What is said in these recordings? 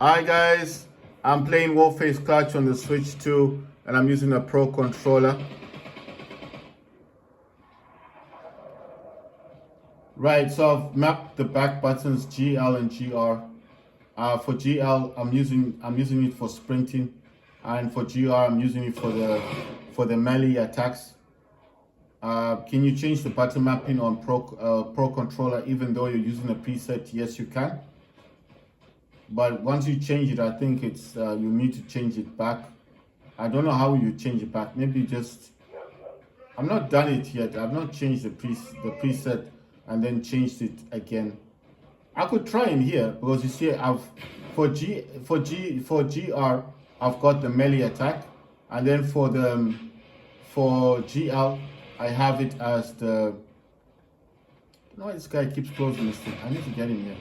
Hi guys, I'm playing Warface Clutch on the Switch 2 and I'm using a Pro controller. Right, so I've mapped the back buttons GL and GR. For GL, I'm using it for sprinting, and for GR, I'm using it for the melee attacks. Can you change the button mapping on Pro controller even though you're using a preset? Yes, you can. But once you change it, I think it's you need to change it back. I don't know how you change it back. Maybe just I'm not done it yet. I've not changed the preset and then changed it again. I could try in here because you see I've for GR I've got the melee attack, and then for GL I have it as the. No, this guy keeps closing this thing. I need to get in here.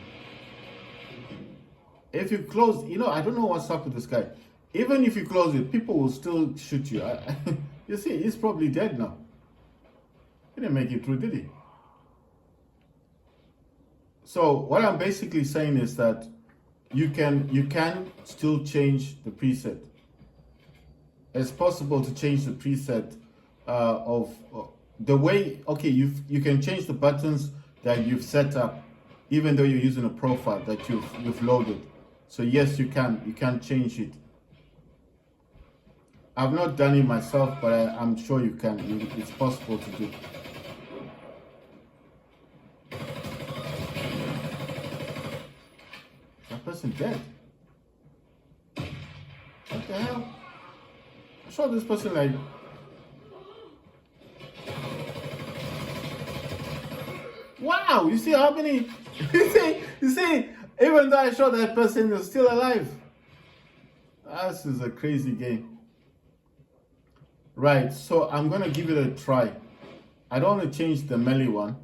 If you close, I don't know what's up with this guy. Even if you close it, people will still shoot you. You see, he's probably dead now. He didn't make it through, did he? So what I'm basically saying is that you can still change the preset. It's possible to change the preset of the way. Okay, you can change the buttons that you've set up, even though you're using a profile that you've loaded. So yes, you can change it. I've not done it myself, but I'm sure you can. It's possible to do. That person dead. What the hell? I saw this person like. Wow! You see how many? You see. Even though I shot that person, is still alive. This is a crazy game. Right, so I'm gonna give it a try. I don't want to change the melee one.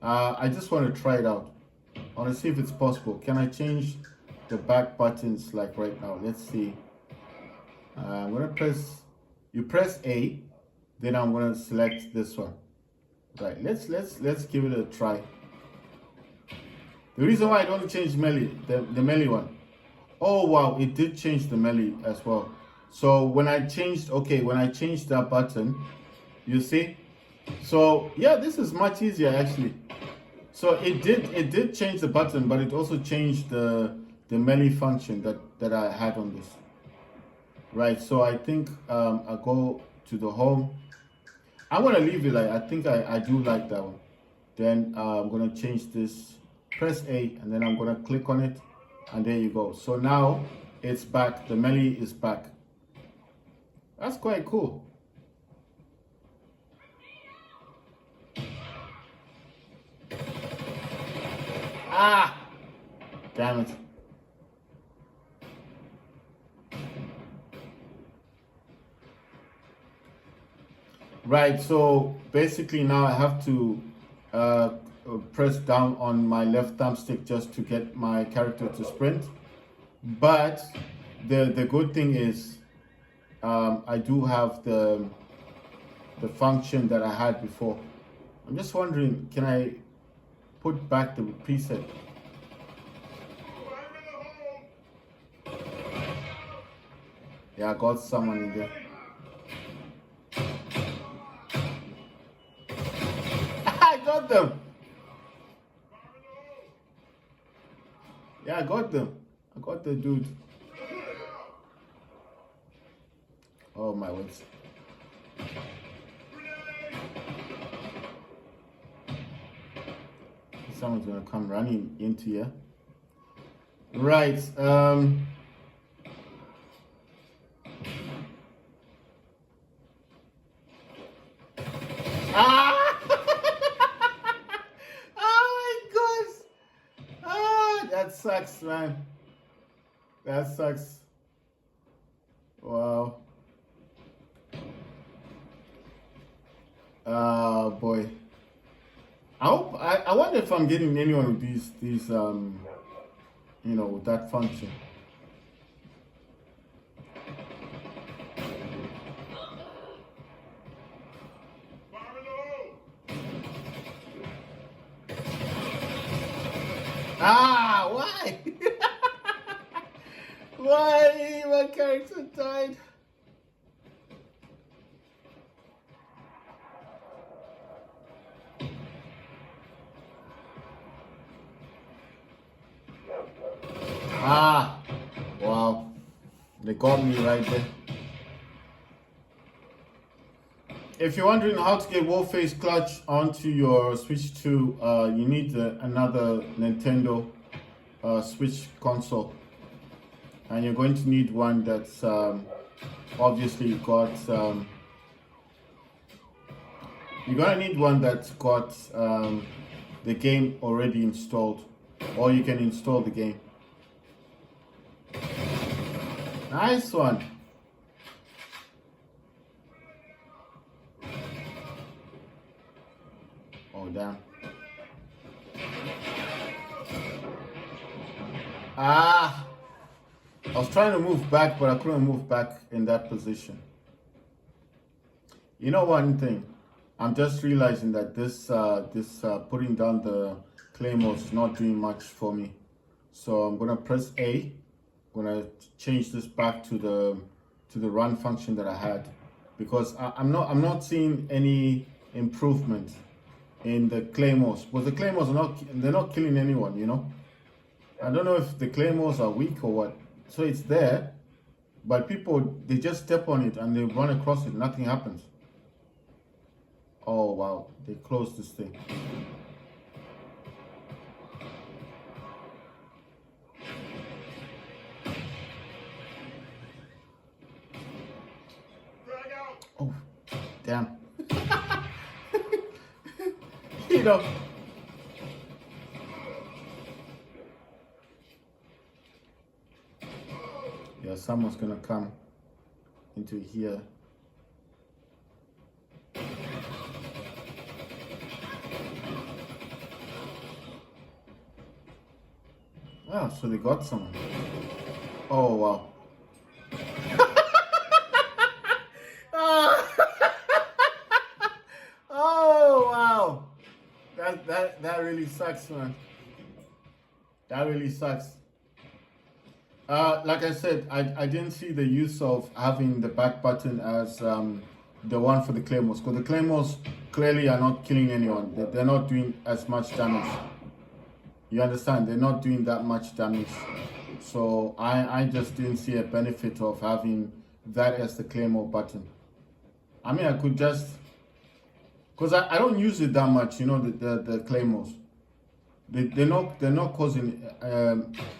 I just want to try it out. I want to see if it's possible. Can I change the back buttons like right now? Let's see. I'm gonna press. You press A, then I'm gonna select this one. Right. Let's give it a try. The reason why I don't change melee, the melee one. Oh wow, it did change the melee as well. So when I changed that button, you see? So yeah, this is much easier actually. So it did change the button, but it also changed the melee function that I had on this. Right, so I think I go to the home. I'm gonna leave it like I think I do like that one. Then I'm gonna change this. Press A and then I'm gonna click on it, and there you go. So now it's back. The melee is back. That's quite cool. Ah, damn it. Right, so basically now I have to press down on my left thumbstick just to get my character to sprint. But the good thing is I do have the function that I had before. I'm just wondering, can I put back the preset? Yeah, I got someone in there. I got them. Yeah, I got them. I got the dude. Oh my words. Someone's gonna come running into here. Right. Ah! Oh my gosh! Ah, that sucks, man. That sucks. Wow. Oh boy. I wonder if I'm getting anyone with these with that function. Ah, why? Why my character died? Ah, wow. They got me right there. If you're wondering how to get Warface Clutch onto your Switch 2, you need another Nintendo Switch console. And you're going to need one that's obviously got... you're going to need one that's got the game already installed. Or you can install the game. Nice one. Oh, damn. Ah! I was trying to move back, but I couldn't move back in that position. You know one thing? I'm just realizing that this putting down the claymore is not doing much for me. So I'm gonna press A. I'm gonna change this back to the run function that I had, because I'm not seeing any improvement in the claymores. But the claymores they're not killing anyone, you know. I don't know if the claymores are weak or what. So it's there, but people, they just step on it and they run across it. Nothing happens. Oh wow, they closed this thing. Oh, damn. You know. Yeah, someone's gonna come into here. Wow, so they got someone. Oh wow. Oh wow. That really sucks, man. That really sucks. Like I said, I didn't see the use of having the back button as the one for the claymores, because the claymores clearly are not killing anyone. They're not doing as much damage. You understand? They're not doing that much damage. So I just didn't see a benefit of having that as the claymore button. I mean, I could just, because I don't use it that much, you know, the claymores. They're not causing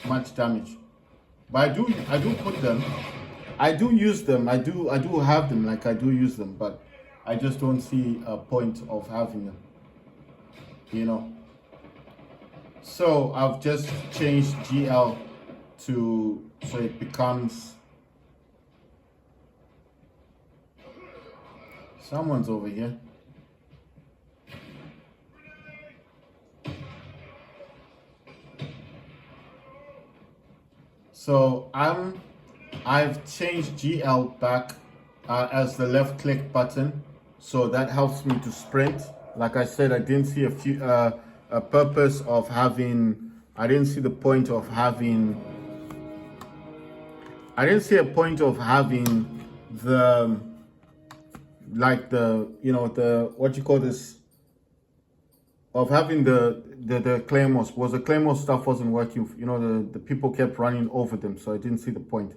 much damage. But I do put them. I do use them. I do have them. Like, I do use them, but I just don't see a point of having them. You know. So I've just changed GL so it becomes. Someone's over here. So I've changed GL back as the left click button, so that helps me to sprint. Like I said, I didn't see a purpose of having. I didn't see the point of having. I didn't see a point of having the, like the, you know, the, what you call this, of having the claymores, because the claymore stuff wasn't working. You know, the people kept running over them, so I didn't see the point.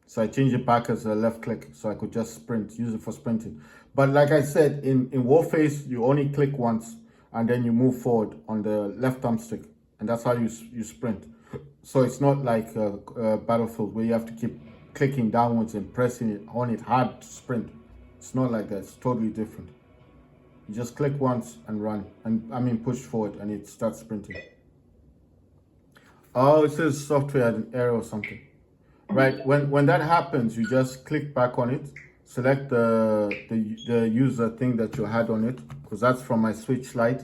So I changed it back as a left click, so I could just sprint, use it for sprinting. But like I said, in Warface, you only click once, and then you move forward on the left thumbstick, and that's how you sprint. So it's not like Battlefield, where you have to keep clicking downwards and pressing it on it hard to sprint. It's not like that. It's totally different. You just click once and run, and I mean push forward, and it starts sprinting. Oh, it says software had an error or something. Right, when that happens, you just click back on it, select the user thing that you had on it, because that's from my Switch Lite.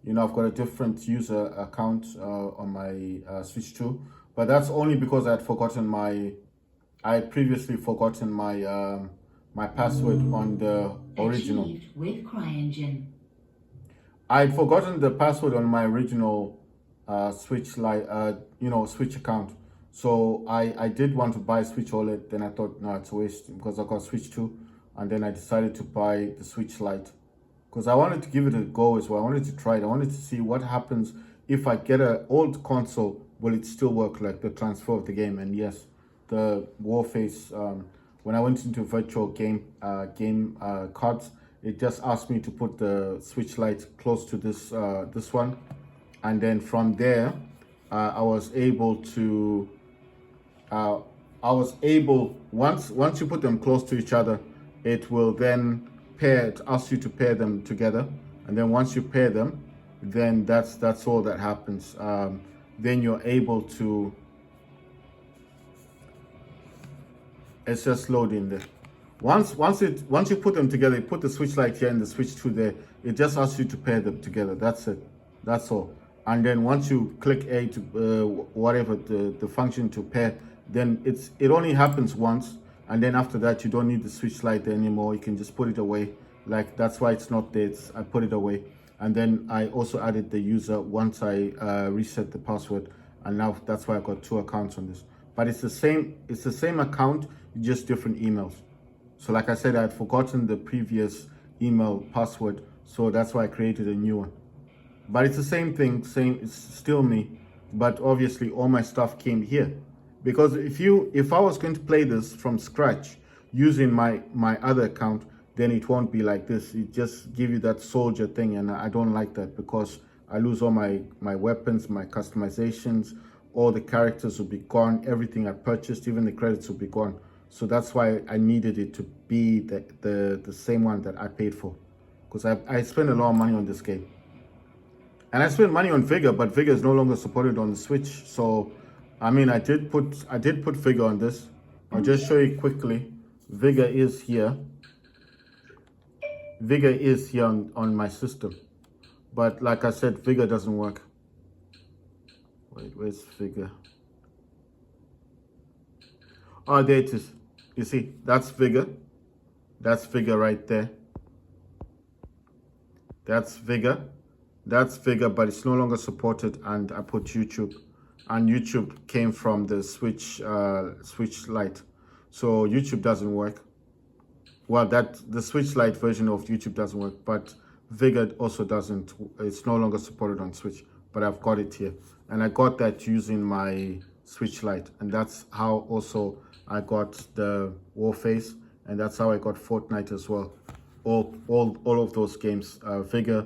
You know, I've got a different user account on my Switch 2, but that's only because I had previously forgotten my my password on the original. Achieved with CryEngine. I had forgotten the password on my original Switch Lite, you know, Switch account. So I did want to buy Switch OLED, then I thought, no, it's a waste because I got Switch 2, and then I decided to buy the Switch Lite because I wanted to give it a go as well. I wanted to try it. I wanted to see what happens if I get an old console. Will it still work, like the transfer of the game? And yes, the Warface. When I went into virtual game cards, it just asked me to put the Switch Lite close to this one, and then from there, I was able to. Once you put them close to each other, it will then pair. It asks you to pair them together, and then once you pair them, then that's all that happens. Then you're able to. It's just loading there. Once you put them together, you put the Switch Lite here and the Switch 2 there. It just asks you to pair them together. That's it. That's all. And then once you click A to whatever the function to pair, then it only happens once, and then after that you don't need the Switch Lite anymore. You can just put it away. Like that's why it's not there. I put it away, and then I also added the user once I reset the password, and now that's why I got 2 accounts on this. But it's the same. It's the same account, just different emails. So like I said, I had forgotten the previous email password, so that's why I created a new one. But it's the same thing, it's still me, but obviously all my stuff came here. Because if I was going to play this from scratch using my other account, then it won't be like this. It just give you that soldier thing, and I don't like that because I lose all my weapons, my customizations, all the characters will be gone, everything I purchased, even the credits will be gone. So that's why I needed it to be the same one that I paid for, because I spent a lot of money on this game. And I spent money on Vigor, but Vigor is no longer supported on the Switch. So, I mean, I did put Vigor on this. I'll just show you quickly. Vigor is here. Vigor is here on my system. But like I said, Vigor doesn't work. Wait, where's Vigor? Oh, there it is. You see, that's Vigor. That's Vigor right there. That's Vigor. That's Vigor, but it's no longer supported, and I put YouTube, and YouTube came from the Switch Lite, so YouTube doesn't work. Well, the Switch Lite version of YouTube doesn't work, but Vigor also doesn't. It's no longer supported on Switch, but I've got it here, and I got that using my Switch Lite, and that's how also I got the Warface, and that's how I got Fortnite as well. All of those games, Vigor,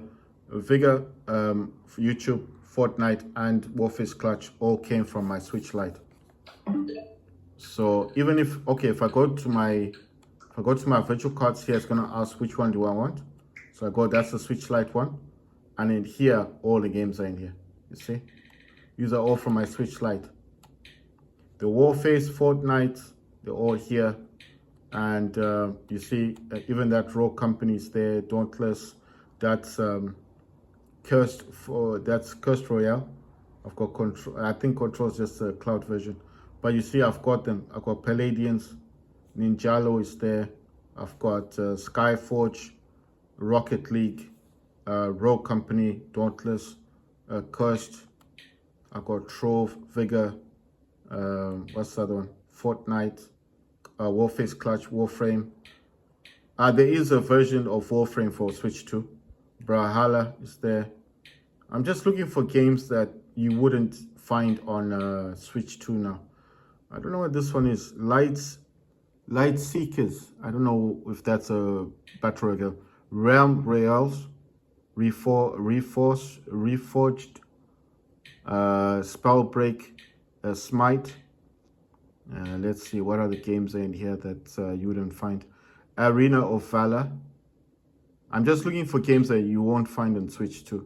YouTube, Fortnite, and Warface Clutch all came from my Switch Lite. So even if I go to my virtual cards here, it's gonna ask which one do I want. So I go, that's the Switch Lite one, and in here all the games are in here. You see, these are all from my Switch Lite. The Warface, Fortnite, they're all here, and you see even that Rogue Company is there. Dauntless, that's Cursed Royale. I've got Control. I think Control is just a cloud version, but you see I've got them. I've got Palladians, Ninjalo is there. I've got Skyforge, Rocket League, Rogue Company, Dauntless, Cursed. I've got Trove, Vigor. What's the other one? Fortnite, Warface Clutch, Warframe. There is a version of Warframe for Switch 2. Brawlhalla is there. I'm just looking for games that you wouldn't find on Switch 2 now. I don't know what this one is. Light Seekers. I don't know if that's a battle royale. Realm Royales, Reforged, Spellbreak, Smite. Let's see what other games are in here that you wouldn't find. Arena of Valor. I'm just looking for games that you won't find on Switch 2.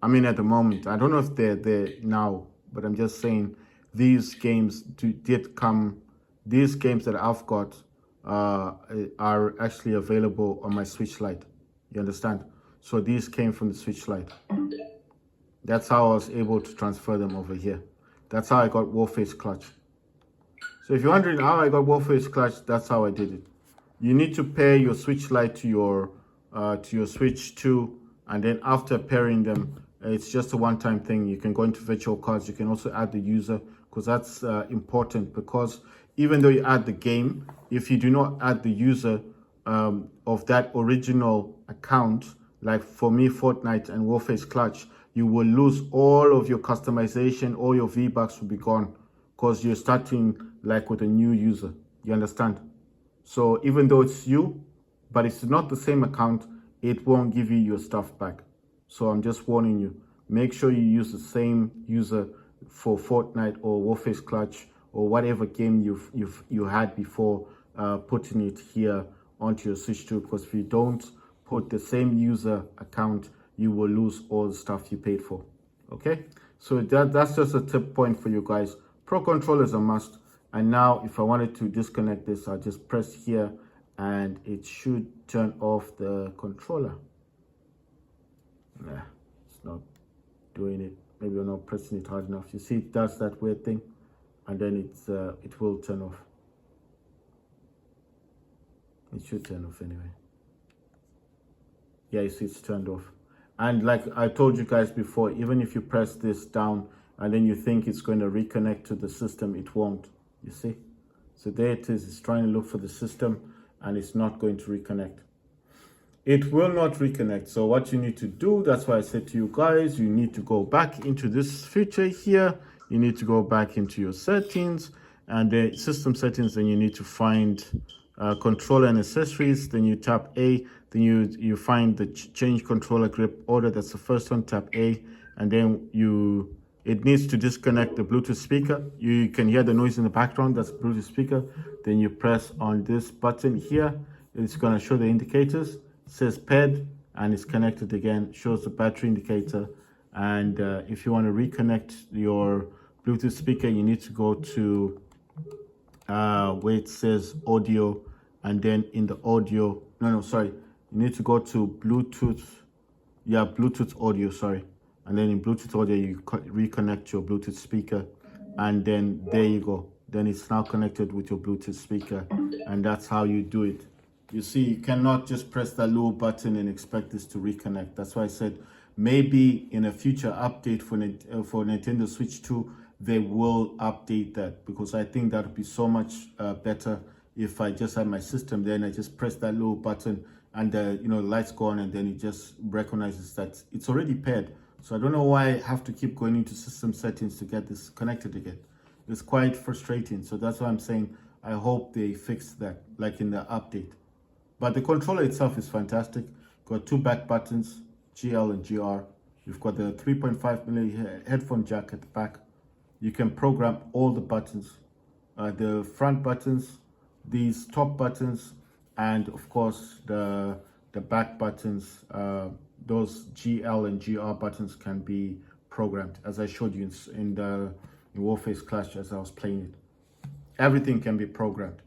I mean, at the moment, I don't know if they're there now, but I'm just saying these games did come. These games that I've got are actually available on my Switch Lite. You understand? So these came from the Switch Lite. That's how I was able to transfer them over here. That's how I got Warface Clutch. So if you're wondering how I got Warface Clutch, that's how I did it. You need to pair your Switch Lite to your Switch 2, and then after pairing them, it's just a one-time thing. You can go into virtual cards. You can also add the user, because that's important, because even though you add the game, if you do not add the user of that original account, like for me, Fortnite and Warface Clutch, you will lose all of your customization, all your V-Bucks will be gone, because you're starting like with a new user. You understand? So even though it's you, but it's not the same account, it won't give you your stuff back. So I'm just warning you, make sure you use the same user for Fortnite or Warface Clutch or whatever game you had before putting it here onto your Switch 2, because if you don't put the same user account, you will lose all the stuff you paid for. Okay, so that's just a tip point for you guys. Pro controller is a must. And now if I wanted to disconnect this, I'll just press here and it should turn off the controller. Nah, it's not doing it. Maybe I'm not pressing it hard enough. You see, it does that weird thing, and then it will turn off. It should turn off anyway. Yeah, you see, it's turned off. And like I told you guys before, even if you press this down and then you think it's going to reconnect to the system, it won't. You see? So there it is. It's trying to look for the system and it's not going to reconnect. It will not reconnect. So what you need to do, that's why I said to you guys, you need to go back into this feature here. You need to go back into your settings and the system settings. Then you need to find controller and accessories. Then you tap A. Then you find the change controller grip order. That's the first one. Tap A, and then it needs to disconnect the Bluetooth speaker. You can hear the noise in the background. That's Bluetooth speaker. Then you press on this button here. It's going to show the indicators. It says paired and it's connected again. Shows the battery indicator. And if you want to reconnect your Bluetooth speaker, you need to go to where it says audio, and then in the audio, you need to go to Bluetooth. Yeah, Bluetooth audio, sorry. And then in Bluetooth audio, you reconnect your Bluetooth speaker, and then there you go. Then it's now connected with your Bluetooth speaker, and that's how you do it. You see, you cannot just press that little button and expect this to reconnect. That's why I said maybe in a future update for Nintendo Switch 2, they will update that, because I think that would be so much better if I just had my system there and I just press that little button and the lights go on, and then it just recognizes that it's already paired. So I don't know why I have to keep going into system settings to get this connected again. It's quite frustrating. So that's why I'm saying I hope they fix that, like in the update. But the controller itself is fantastic. Got two back buttons, GL and GR. You've got the 3.5mm headphone jack at the back. You can program all the buttons, the front buttons, these top buttons, and of course the back buttons. Those GL and GR buttons can be programmed, as I showed you in Warface Clash as I was playing it. Everything can be programmed.